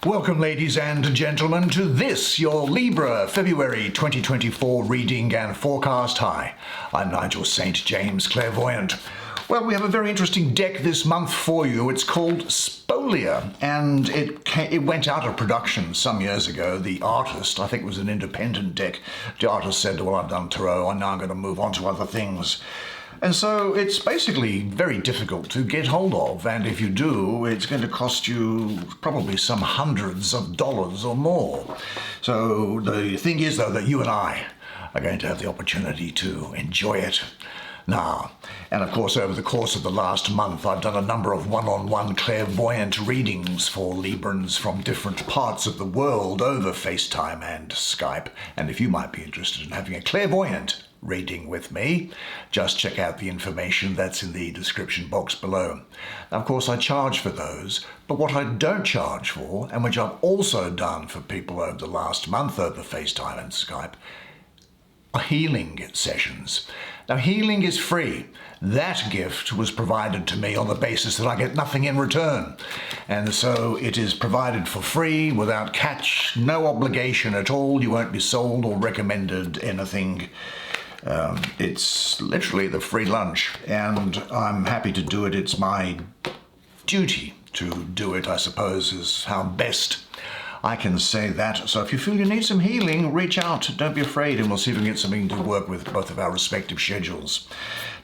Welcome, ladies and gentlemen, to this, your Libra February 2024 reading and forecast. Hi, I'm Nigel Saint James, clairvoyant. Well, we have a very interesting deck this month for you. It's called Spolia, and it went out of production some years ago. The artist, I think it was an independent deck, the artist said, well, I've done tarot, and now I'm going to move on to other things. And so it's basically very difficult to get hold of, and if you do, it's going to cost you probably some hundreds of dollars or more. So the thing is, though, that you and I are going to have the opportunity to enjoy it now. And of course, over the course of the last month, I've done a number of one-on-one clairvoyant readings for Librans from different parts of the world over FaceTime and Skype. And if you might be interested in having a clairvoyant reading with me, just check out the information that's in the description box below. Now, of course, I charge for those, but what I don't charge for, and which I've also done for people over the last month over FaceTime and Skype, are healing sessions. Now, healing is free. That gift was provided to me on the basis that I get nothing in return. And so it is provided for free, without catch, no obligation at all. You won't be sold or recommended anything. It's literally the free lunch, and I'm happy to do it. It's my duty to do it, I suppose, is how best I can say that. So if you feel you need some healing, reach out. Don't be afraid, and we'll see if we can get something to work with both of our respective schedules.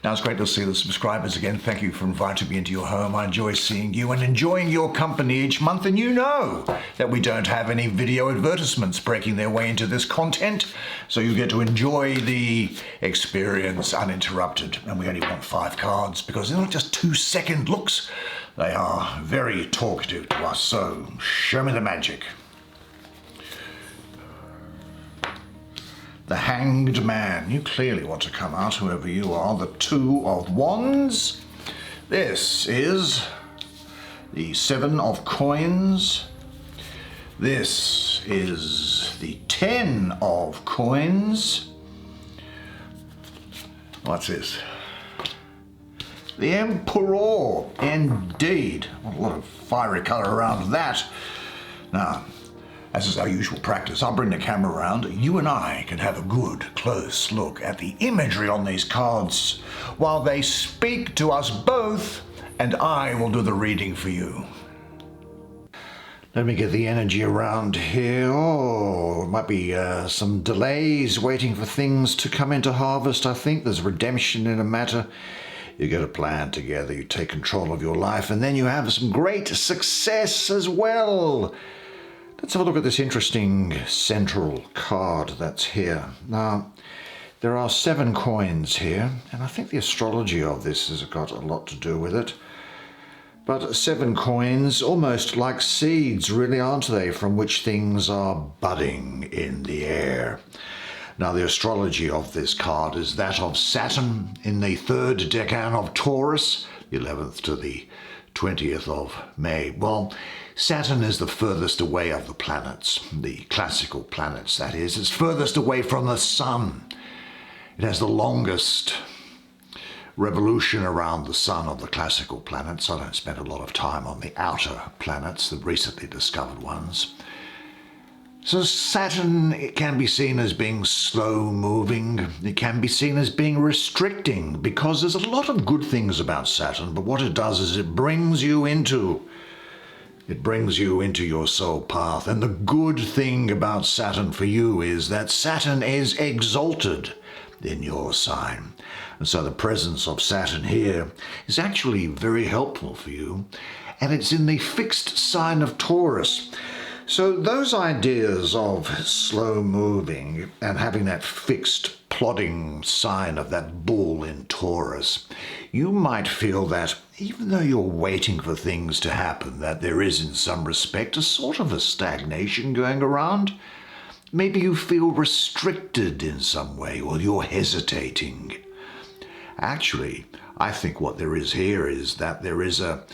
Now, it's great to see the subscribers again. Thank you for inviting me into your home. I enjoy seeing you and enjoying your company each month. And you know that we don't have any video advertisements breaking their way into this content. So you get to enjoy the experience uninterrupted. And we only want 5 cards because they're not just 2-second looks. They are very talkative to us. So show me the magic. The Hanged Man. You clearly want to come out, whoever you are. The 2 of Wands. This is the 7 of Coins. This is the 10 of Coins. What's this? The Emperor. Indeed. A lot of fiery colour around that. Now, as is our usual practice, I'll bring the camera around. You and I can have a good, close look at the imagery on these cards while they speak to us both, and I will do the reading for you. Let me get the energy around here. Oh, it might be some delays waiting for things to come into harvest. I think there's redemption in a matter. You get a plan together, you take control of your life, and then you have some great success as well. Let's have a look at this interesting central card that's here. Now, there are 7 coins here, and I think the astrology of this has got a lot to do with it. But 7 coins, almost like seeds, really, aren't they, from which things are budding in the air. Now, the astrology of this card is that of Saturn in the 3rd decan of Taurus, the 11th to the 20th of May. Well, Saturn is the furthest away of the planets, the classical planets, that is. It's furthest away from the sun. It has the longest revolution around the sun of the classical planets. I don't spend a lot of time on the outer planets, the recently discovered ones. So Saturn, it can be seen as being slow-moving. It can be seen as being restricting, because there's a lot of good things about Saturn, but what it does is it brings you into your soul path. And the good thing about Saturn for you is that Saturn is exalted in your sign. And so the presence of Saturn here is actually very helpful for you. And it's in the fixed sign of Taurus. So those ideas of slow moving and having that fixed plodding sign of that bull in Taurus, you might feel that even though you're waiting for things to happen, that there is in some respect a sort of a stagnation going around. Maybe you feel restricted in some way, or you're hesitating. Actually, I think what there is here is that there is a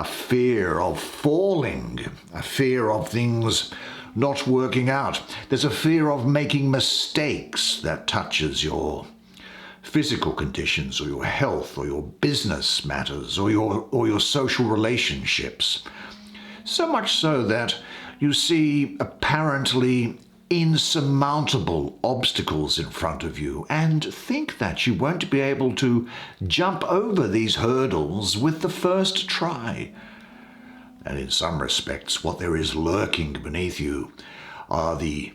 fear of falling, a fear of things not working out. There's a fear of making mistakes that touches your physical conditions, or your health, or your business matters, or your social relationships. So much so that you see apparently insurmountable obstacles in front of you and think that you won't be able to jump over these hurdles with the first try. And in some respects, what there is lurking beneath you are the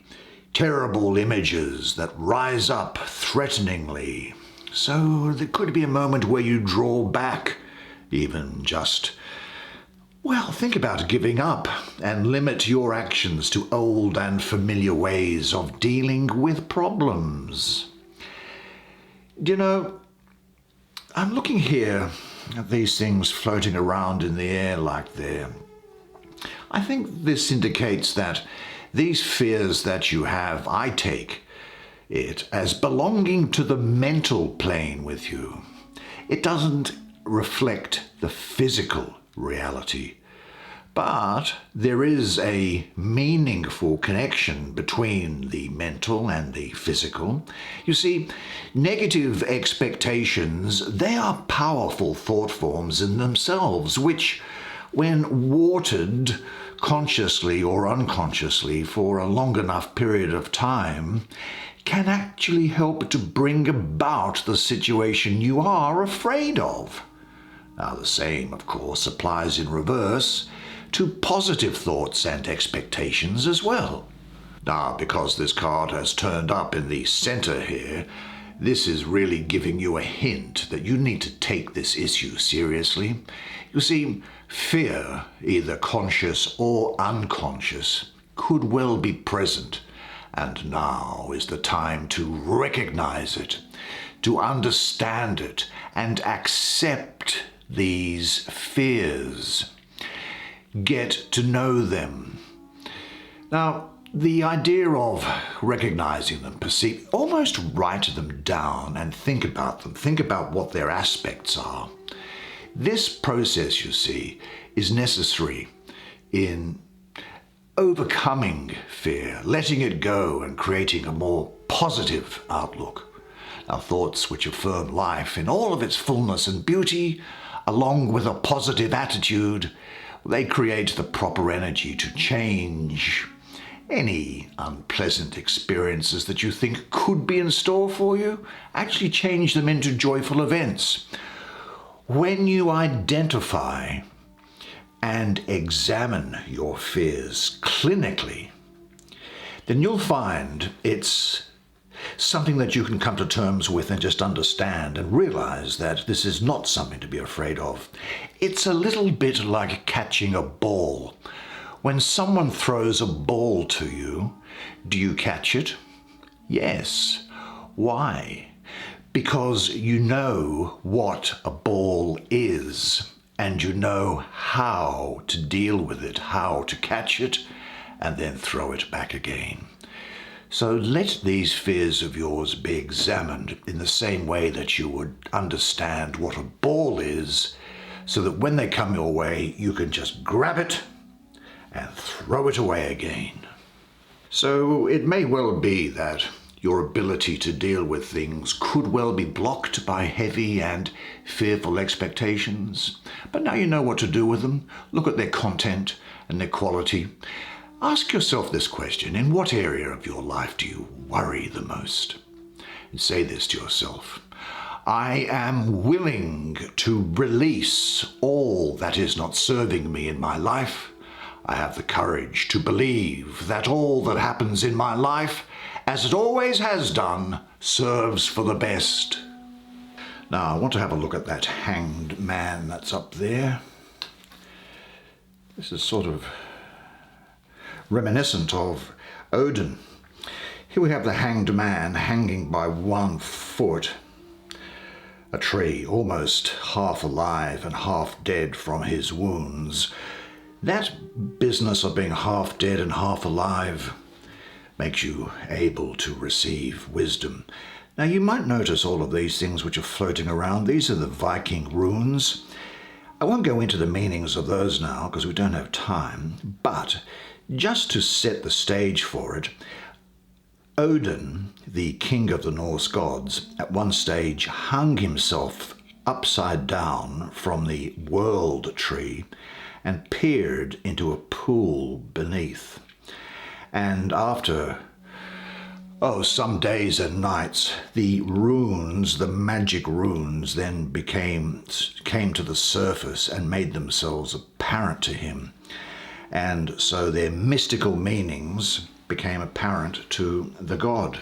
terrible images that rise up threateningly. So there could be a moment where you draw back, even just, well, think about giving up and limit your actions to old and familiar ways of dealing with problems. You know, I'm looking here at these things floating around in the air like they're. I think this indicates that these fears that you have, I take it as belonging to the mental plane with you. It doesn't reflect the physical reality. But there is a meaningful connection between the mental and the physical. You see, negative expectations, they are powerful thought forms in themselves, which, when watered consciously or unconsciously for a long enough period of time, can actually help to bring about the situation you are afraid of. Now, the same, of course, applies in reverse to positive thoughts and expectations as well. Now, because this card has turned up in the center here, this is really giving you a hint that you need to take this issue seriously. You see, fear, either conscious or unconscious, could well be present, and now is the time to recognize it, to understand it, and accept these fears. Get to know them. Now, the idea of recognizing them, almost write them down and think about them. Think about what their aspects are. This process, you see, is necessary in overcoming fear, letting it go and creating a more positive outlook. Now, thoughts which affirm life in all of its fullness and beauty, along with a positive attitude, they create the proper energy to change any unpleasant experiences that you think could be in store for you. Actually change them into joyful events. When you identify and examine your fears clinically, then you'll find it's something that you can come to terms with and just understand and realize that this is not something to be afraid of. It's a little bit like catching a ball. When someone throws a ball to you, do you catch it? Yes. Why? Because you know what a ball is, and you know how to deal with it, how to catch it, and then throw it back again. So let these fears of yours be examined in the same way that you would understand what a ball is, so that when they come your way, you can just grab it and throw it away again. So it may well be that your ability to deal with things could well be blocked by heavy and fearful expectations, but now you know what to do with them. Look at their content and their quality. Ask yourself this question: in what area of your life do you worry the most? And say this to yourself: I am willing to release all that is not serving me in my life. I have the courage to believe that all that happens in my life, as it always has done, serves for the best. Now, I want to have a look at that hanged man that's up there. This is sort of reminiscent of Odin. Here we have the hanged man hanging by one foot. A tree, almost half alive and half dead from his wounds. That business of being half dead and half alive makes you able to receive wisdom. Now, you might notice all of these things which are floating around. These are the Viking runes. I won't go into the meanings of those now because we don't have time, but just to set the stage for it, Odin, the king of the Norse gods, at one stage hung himself upside down from the world tree and peered into a pool beneath. And after some days and nights, the runes, the magic runes, then came to the surface and made themselves apparent to him. And so their mystical meanings became apparent to the god.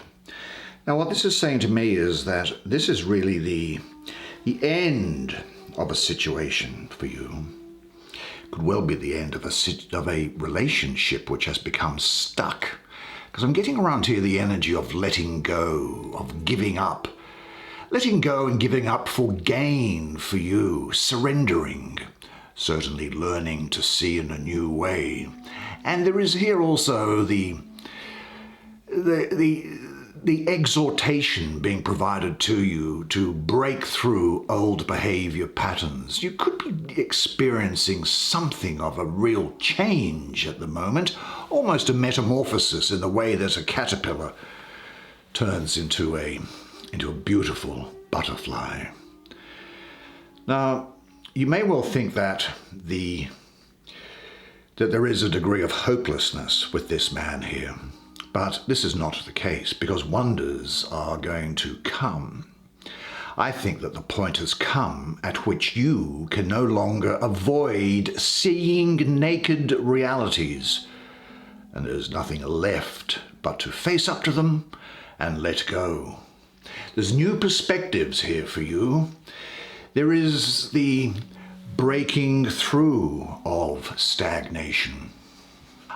Now, what this is saying to me is that this is really the end of a situation for you. Could well be the end of a relationship which has become stuck. Because I'm getting around here the energy of letting go, of giving up. Letting go and giving up for gain for you, surrendering, certainly learning to see in a new way. And there is here also the exhortation being provided to you to break through old behavior patterns. You could be experiencing something of a real change at the moment, almost a metamorphosis in the way that a caterpillar turns into a beautiful butterfly. Now, you may well think that there is a degree of hopelessness with this man here. But this is not the case, because wonders are going to come. I think that the point has come at which you can no longer avoid seeing naked realities, and there's nothing left but to face up to them and let go. There's new perspectives here for you. There is the breaking through of stagnation.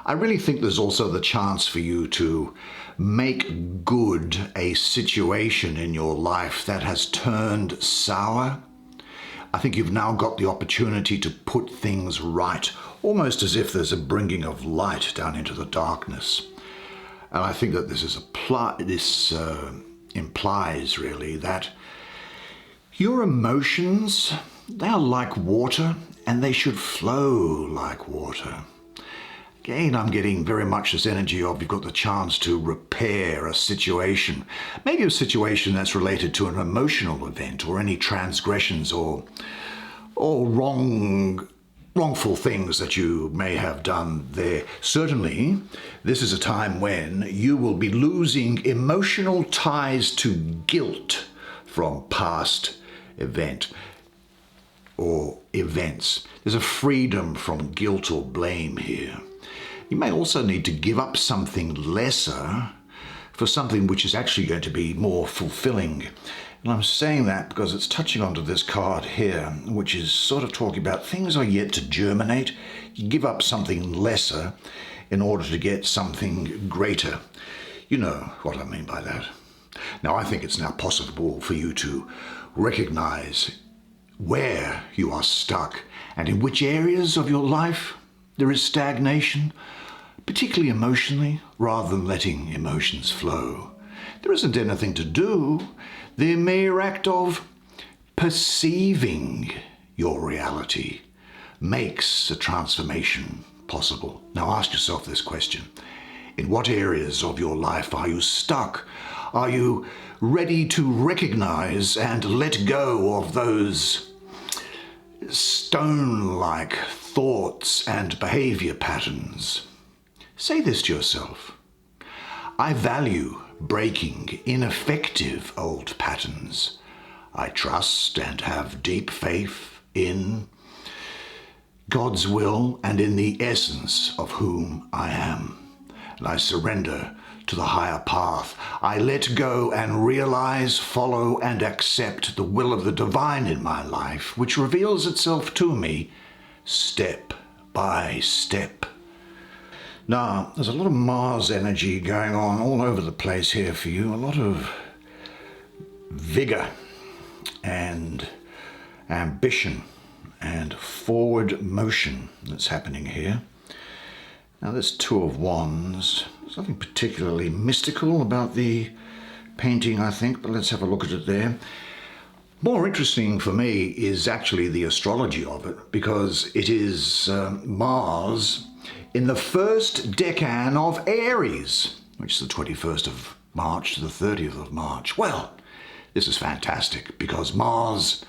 I really think there's also the chance for you to make good a situation in your life that has turned sour. I think you've now got the opportunity to put things right, almost as if there's a bringing of light down into the darkness. And I think that this implies really that your emotions, they are like water, and they should flow like water. Again, I'm getting very much this energy of you've got the chance to repair a situation, maybe a situation that's related to an emotional event or any transgressions or wrongful things that you may have done there. Certainly, this is a time when you will be losing emotional ties to guilt from past event or events. There's a freedom from guilt or blame here. You may also need to give up something lesser for something which is actually going to be more fulfilling. And I'm saying that because it's touching onto this card here, which is sort of talking about things are yet to germinate. You give up something lesser in order to get something greater. You know what I mean by that. Now, I think it's now possible for you to recognize where you are stuck and in which areas of your life there is stagnation, particularly emotionally, rather than letting emotions flow. There isn't anything to do. The mere act of perceiving your reality makes a transformation possible. Now ask yourself this question. In what areas of your life are you stuck? Are you ready to recognize and let go of those stone-like thoughts and behavior patterns? Say this to yourself. I value breaking ineffective old patterns. I trust and have deep faith in God's will and in the essence of whom I am. And I surrender to the higher path. I let go and realize, follow, and accept the will of the divine in my life, which reveals itself to me step by step. Now, there's a lot of Mars energy going on all over the place here for you, a lot of vigor and ambition and forward motion that's happening here. Now, this Two of Wands, there's nothing particularly mystical about the painting, I think, but let's have a look at it there. More interesting for me is actually the astrology of it, because it is Mars in the first decan of Aries, which is the 21st of March to the 30th of March. Well, this is fantastic because Mars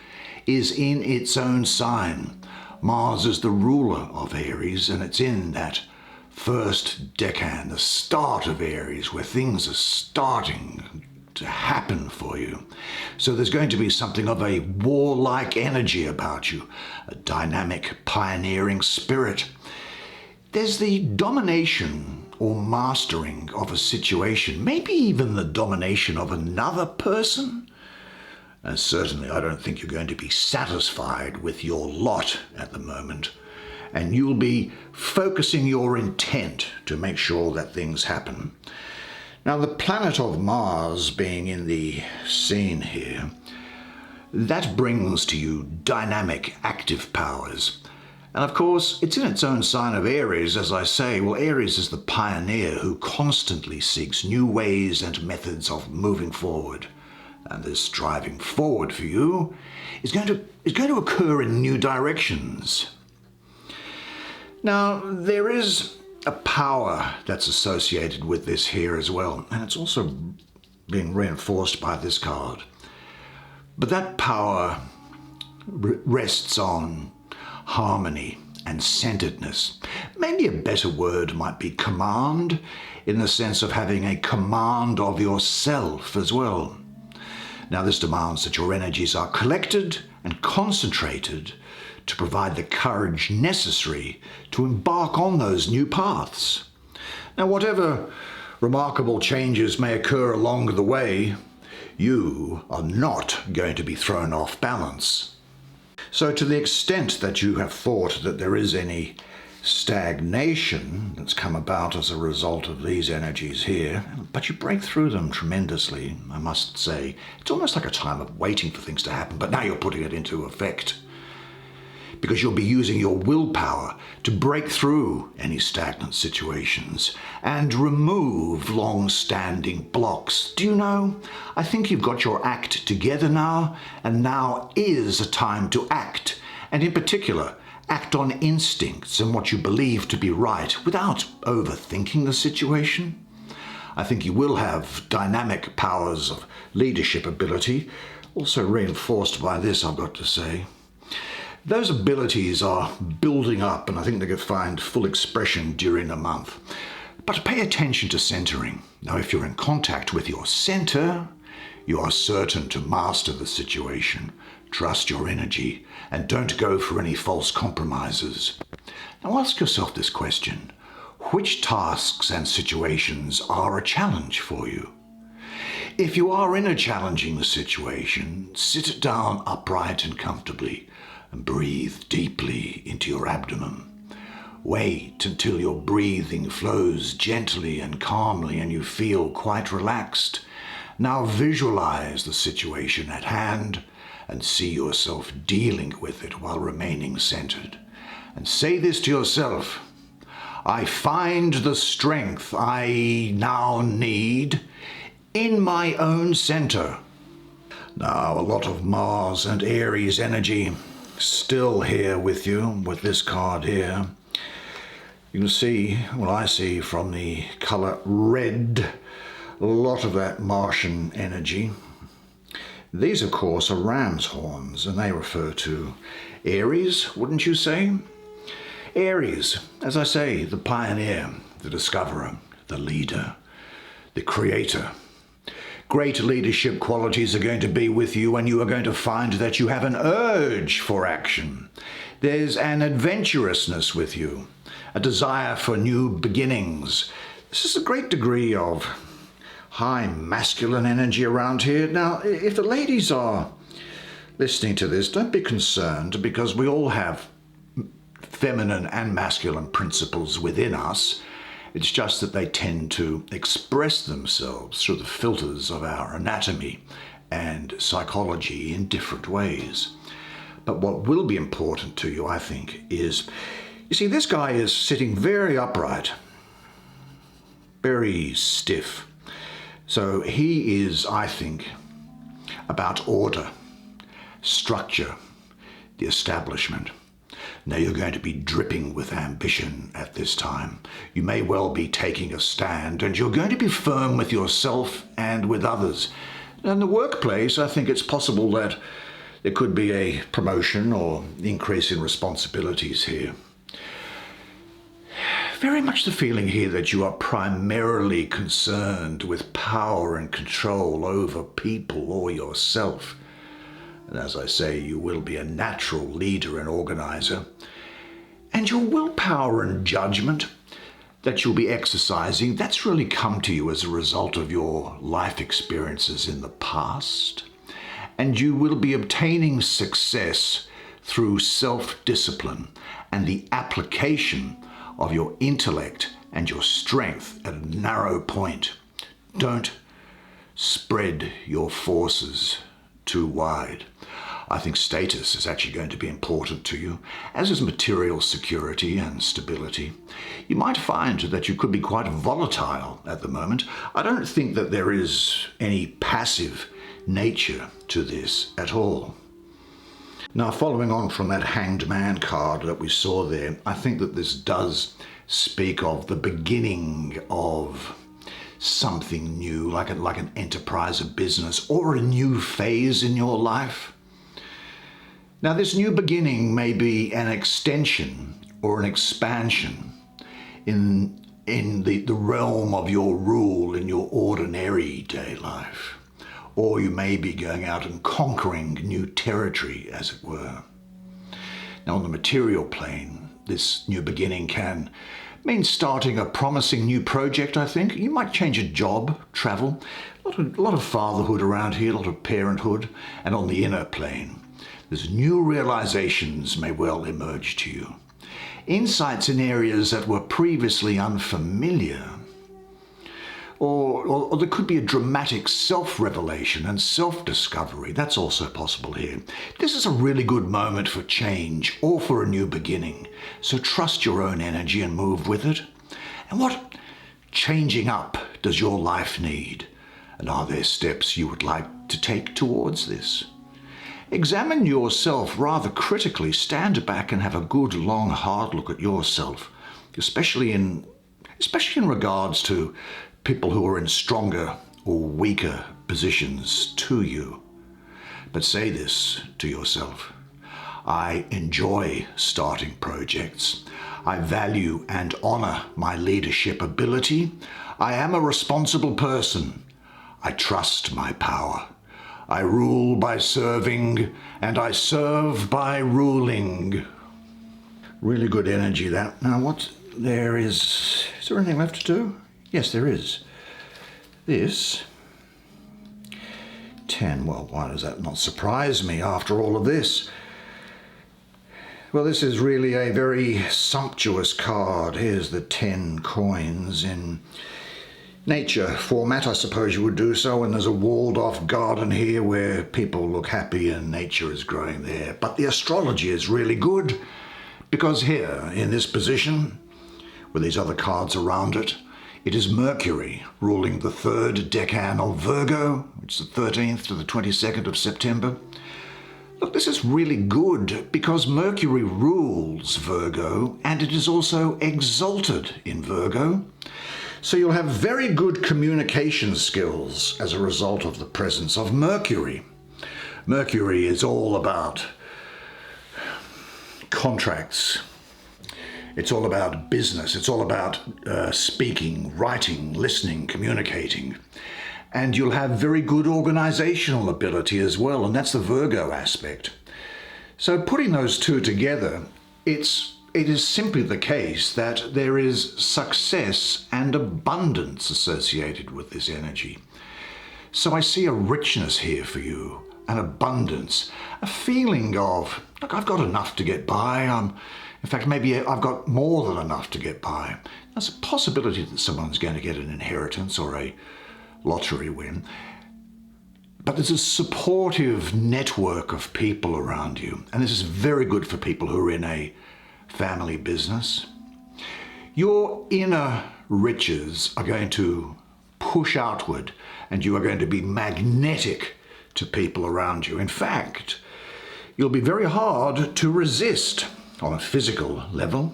is in its own sign. Mars is the ruler of Aries, and it's in that first decan, the start of Aries, where things are starting to happen for you. So there's going to be something of a warlike energy about you, a dynamic, pioneering spirit. There's the domination or mastering of a situation, maybe even the domination of another person. And certainly I don't think you're going to be satisfied with your lot at the moment. And you'll be focusing your intent to make sure that things happen. Now, the planet of Mars being in the scene here, that brings to you dynamic, active powers. And of course, it's in its own sign of Aries, as I say. Well, Aries is the pioneer who constantly seeks new ways and methods of moving forward. And this driving forward for you is going to occur in new directions. Now, there is a power that's associated with this here as well, and it's also being reinforced by this card. But that power rests on harmony and centeredness. Maybe a better word might be command, in the sense of having a command of yourself as well. Now, this demands that your energies are collected and concentrated to provide the courage necessary to embark on those new paths. Now, whatever remarkable changes may occur along the way, you are not going to be thrown off balance. So to the extent that you have thought that there is any stagnation that's come about as a result of these energies here, but you break through them tremendously, I must say. It's almost like a time of waiting for things to happen, but now you're putting it into effect, because you'll be using your willpower to break through any stagnant situations and remove long-standing blocks. Do you know, I think you've got your act together now, and now is a time to act, and in particular, act on instincts and what you believe to be right without overthinking the situation. I think you will have dynamic powers of leadership ability, also reinforced by this, I've got to say. Those abilities are building up, and I think they could find full expression during the month. But pay attention to centering. Now, if you're in contact with your center, you are certain to master the situation. Trust your energy and don't go for any false compromises. Now, ask yourself this question. Which tasks and situations are a challenge for you? If you are in a challenging situation, sit down upright and comfortably, and breathe deeply into your abdomen. Wait until your breathing flows gently and calmly and you feel quite relaxed. Now visualize the situation at hand and see yourself dealing with it while remaining centered. And say this to yourself: I find the strength I now need in my own center. Now, a lot of Mars and Aries energy still here with you, with this card here. You can see, well, I see from the color red, a lot of that Martian energy. These, of course, are ram's horns, and they refer to Aries, wouldn't you say? Aries, as I say, the pioneer, the discoverer, the leader, the creator. Great leadership qualities are going to be with you, and you are going to find that you have an urge for action. There's an adventurousness with you, a desire for new beginnings. This is a great degree of high masculine energy around here. Now, if the ladies are listening to this, don't be concerned, because we all have feminine and masculine principles within us. It's just that they tend to express themselves through the filters of our anatomy and psychology in different ways. But what will be important to you, I think, is, you see, this guy is sitting very upright, very stiff. So he is, I think, about order, structure, the establishment. Now, you're going to be dripping with ambition at this time. You may well be taking a stand, and you're going to be firm with yourself and with others. In the workplace, I think it's possible that There could be a promotion or increase in responsibilities here. Very much the feeling here that you are primarily concerned with power and control over people or yourself. And as I say, you will be a natural leader and organizer. And your willpower and judgment that you'll be exercising, that's really come to you as a result of your life experiences in the past. And you will be obtaining success through self-discipline and the application of your intellect and your strength at a narrow point. Don't spread your forces too wide. I think status is actually going to be important to you, as is material security and stability. You might find that you could be quite volatile at the moment. I don't think that there is any passive nature to this at all. Now, following on from that Hanged Man card that we saw there, I think that this does speak of the beginning of something new, like an enterprise, a business, or a new phase in your life. Now, this new beginning may be an extension or an expansion in the realm of your rule in your ordinary day life. Or you may be going out and conquering new territory, as it were. Now, on the material plane, this new beginning can mean starting a promising new project, I think. You might change a job, travel, a lot of fatherhood around here, a lot of parenthood. And on the inner plane, there's new realizations may well emerge to you. Insights in areas that were previously unfamiliar. Or there could be a dramatic self-revelation and self-discovery. That's also possible here. This is a really good moment for change or for a new beginning. So trust your own energy and move with it. And what changing up does your life need? And are there steps you would like to take towards this? Examine yourself rather critically. Stand back and have a good, long, hard look at yourself, especially in regards to people who are in stronger or weaker positions to you. But say this to yourself: I enjoy starting projects. I value and honor my leadership ability. I am a responsible person. I trust my power. I rule by serving, and I serve by ruling. Really good energy, that. Now, is there anything left to do? Yes, there is. This 10, well, why does that not surprise me after all of this? Well, this is really a very sumptuous card. Here's the 10 coins in nature format, I suppose you would do so, and there's a walled-off garden here where people look happy and nature is growing there. But the astrology is really good, because here, in this position, with these other cards around it, it is Mercury ruling the third decan of Virgo, which is the 13th to the 22nd of September. Look, this is really good because Mercury rules Virgo and it is also exalted in Virgo. So you'll have very good communication skills as a result of the presence of Mercury. Mercury is all about contracts. It's all about business. It's all about speaking, writing, listening, communicating. And you'll have very good organizational ability as well, and that's the Virgo aspect. So putting those two together, it is simply the case that there is success and abundance associated with this energy. So I see a richness here for you, an abundance, a feeling of, look, I've got enough to get by. In fact, maybe I've got more than enough to get by. There's a possibility that someone's going to get an inheritance or a lottery win. But there's a supportive network of people around you. And this is very good for people who are in a family business. Your inner riches are going to push outward and you are going to be magnetic to people around you. In fact, you'll be very hard to resist on a physical level.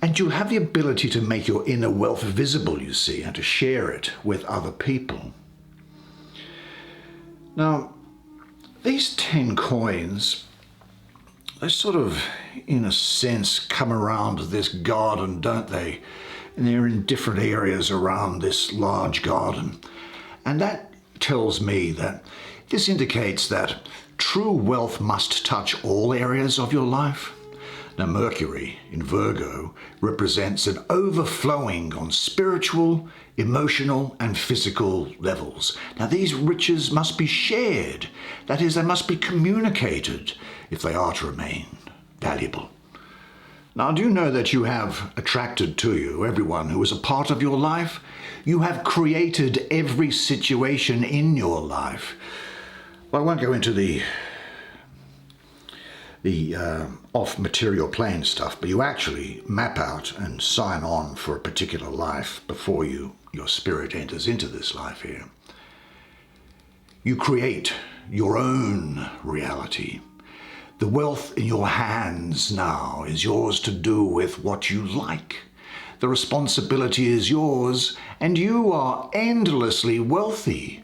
And you'll have the ability to make your inner wealth visible, you see, and to share it with other people. Now, These 10 coins, they sort of, in a sense, come around this garden, don't they? And they're in different areas around this large garden. And that tells me that this indicates that true wealth must touch all areas of your life. Now, Mercury in Virgo represents an overflowing on spiritual, emotional, and physical levels. Now, these riches must be shared. That is, they must be communicated if they are to remain valuable. Now, do you know that you have attracted to you everyone who is a part of your life? You have created every situation in your life. Well, I won't go into the off-material plane stuff, but you actually map out and sign on for a particular life before your spirit enters into this life here. You create your own reality. The wealth in your hands now is yours to do with what you like. The responsibility is yours, and you are endlessly wealthy.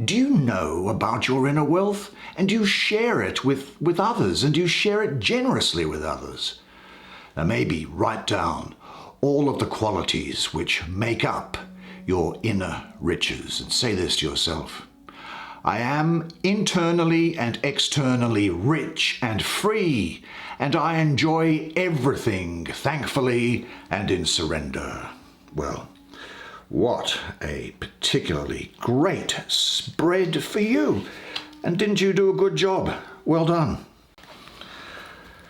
Do you know about your inner wealth? And do you share it with others? And do you share it generously with others? Now maybe write down all of the qualities which make up your inner riches and say this to yourself. I am internally and externally rich and free, and I enjoy everything thankfully and in surrender. Well, what a particularly great spread for you. And didn't you do a good job? Well done.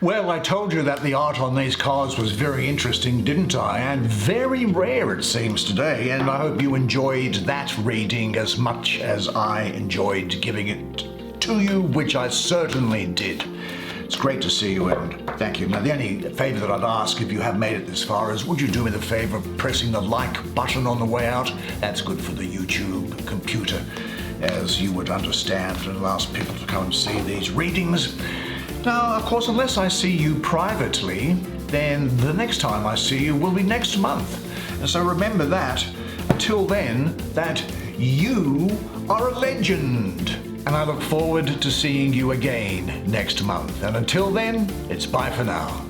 Well, I told you that the art on these cards was very interesting, didn't I? And very rare, it seems, today. And I hope you enjoyed that reading as much as I enjoyed giving it to you, which I certainly did. It's great to see you, and thank you. Now, the only favour that I'd ask if you have made it this far is, would you do me the favour of pressing the like button on the way out? That's good for the YouTube computer, as you would understand, and allows people to come and see these readings. Now, of course, unless I see you privately, then the next time I see you will be next month. And so remember that, until then, that you are a legend. And I look forward to seeing you again next month. And until then, it's bye for now.